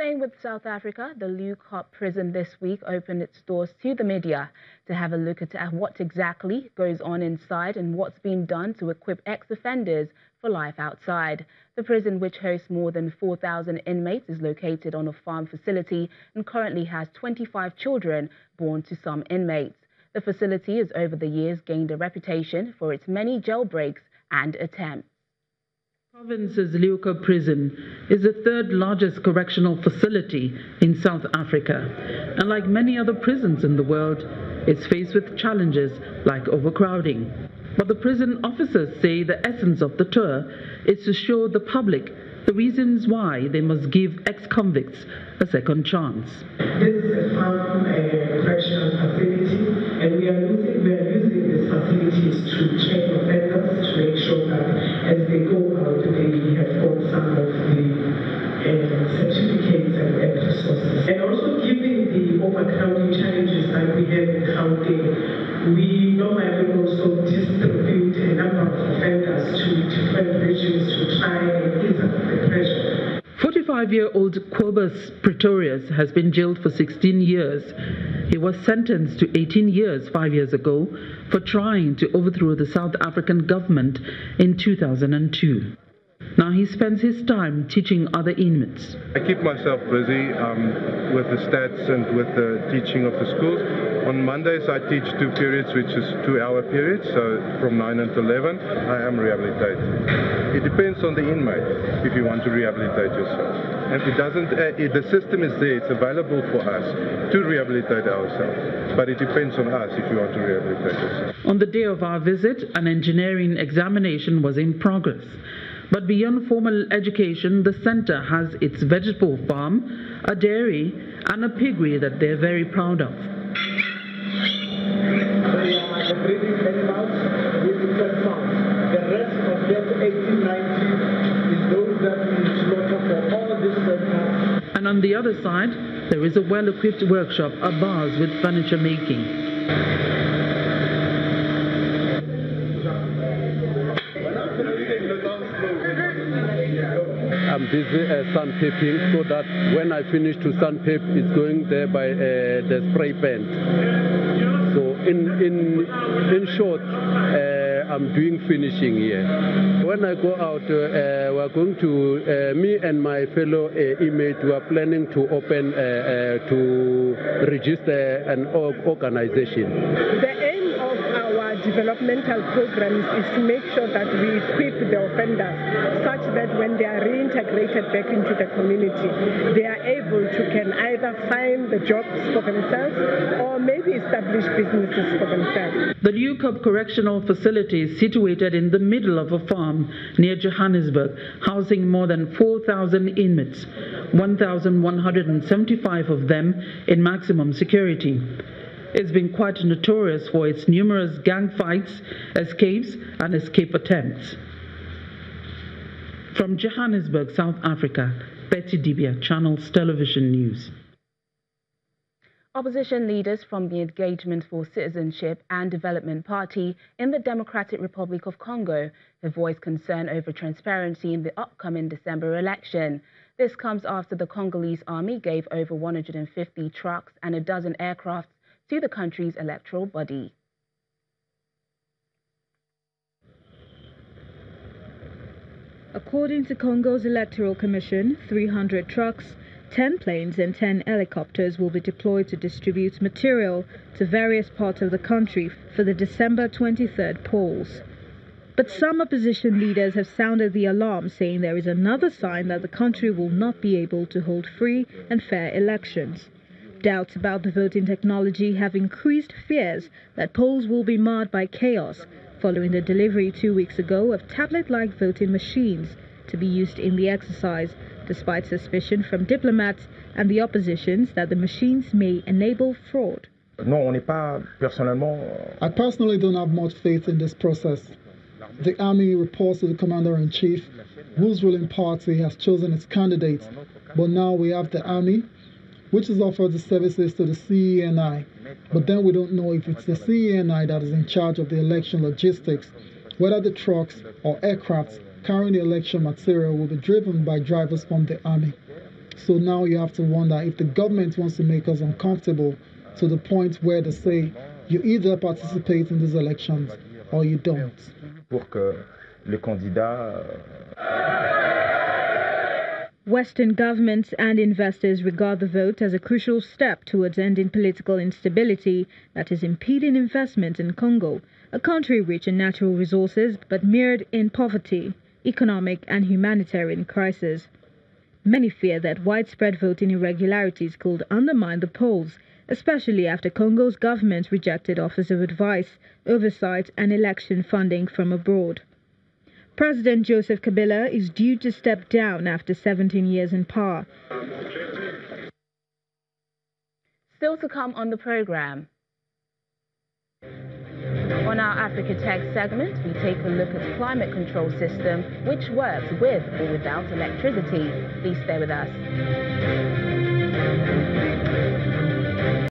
Staying with South Africa, the Leeuwkop prison this week opened its doors to the media to have a look at what exactly goes on inside and what's being done to equip ex-offenders for life outside. The prison, which hosts more than 4,000 inmates, is located on a farm facility and currently has 25 children born to some inmates. The facility has over the years gained a reputation for its many jailbreaks and attempts. Province's Leeuwkop prison is the third largest correctional facility in South Africa, and like many other prisons in the world, it's faced with challenges like overcrowding. But the prison officers say the essence of the tour is to show the public the reasons why they must give ex-convicts a second chance. This is a farm correctional facility, and we are using these facilities to check offenders to make sure that as they go out, they have got some of the certificates and resources. And also given the overcrowding challenges that we have in Gauteng, we normally also distribute a number of offenders to different regions to try and ease up the pressure. 45-year-old Quobus Pretorius has been jailed for 16 years. He was sentenced to 18 years 5 years ago for trying to overthrow the South African government in 2002. Now he spends his time teaching other inmates. I keep myself busy with the stats and with the teaching of the schools. On Mondays I teach 2 periods, which is 2-hour periods, so from 9 until 11 I am rehabilitated. It depends on the inmate if you want to rehabilitate yourself. And it doesn't, the system is there, it's available for us to rehabilitate ourselves. But it depends on us if you want to rehabilitate yourself. On the day of our visit, an engineering examination was in progress. But beyond formal education, the center has its vegetable farm, a dairy, and a piggery that they're very proud of. They are breeding animals with different farms. The rest of that 1890 is those that we slaughter for all these centers. And on the other side, there is a well-equipped workshop, a bars with furniture making. I'm busy sandpaping so that when I finish to sandpaper, it's going there by the spray paint. So in short, I'm doing finishing here. When I go out, we're going to, me and my fellow inmate, we are planning to open, to register an organization. The aim of our developmental programs is to make sure that we equip the offenders such that when they are reintegrated back into the community, they are able to can either find the jobs for themselves or maybe establish businesses for themselves. The Leeuwkop Correctional Facility is situated in the middle of a farm near Johannesburg, housing more than 4,000 inmates, 1,175 of them in maximum security. It's been quite notorious for its numerous gang fights, escapes, and escape attempts. From Johannesburg, South Africa, Betty Dibia, Channels Television News. Opposition leaders from the Engagement for Citizenship and Development Party in the Democratic Republic of Congo have voiced concern over transparency in the upcoming December election. This comes after the Congolese army gave over 150 trucks and a dozen aircraft to the country's electoral body. According to Congo's Electoral Commission, 300 trucks, 10 planes and 10 helicopters will be deployed to distribute material to various parts of the country for the December 23rd polls. But some opposition leaders have sounded the alarm, saying there is another sign that the country will not be able to hold free and fair elections. Doubts about the voting technology have increased fears that polls will be marred by chaos, following the delivery 2 weeks ago of tablet-like voting machines to be used in the exercise, despite suspicion from diplomats and the oppositions that the machines may enable fraud. I personally don't have much faith in this process. The army reports to the commander-in-chief, whose ruling party has chosen its candidates, but now we have the army, which has offered the services to the CENI. But then we don't know if it's the CENI that is in charge of the election logistics, whether the trucks or aircrafts carrying the election material will be driven by drivers from the army. So now you have to wonder if the government wants to make us uncomfortable to the point where they say you either participate in these elections or you don't. Pour que le candidat Western governments and investors regard the vote as a crucial step towards ending political instability that is impeding investment in Congo, a country rich in natural resources but mired in poverty, economic and humanitarian crisis. Many fear that widespread voting irregularities could undermine the polls, especially after Congo's government rejected offers of advice, oversight and election funding from abroad. President Joseph Kabila is due to step down after 17 years in power. Still to come on the program. On our Africa Tech segment, we take a look at the climate control system, which works with or without electricity. Please stay with us.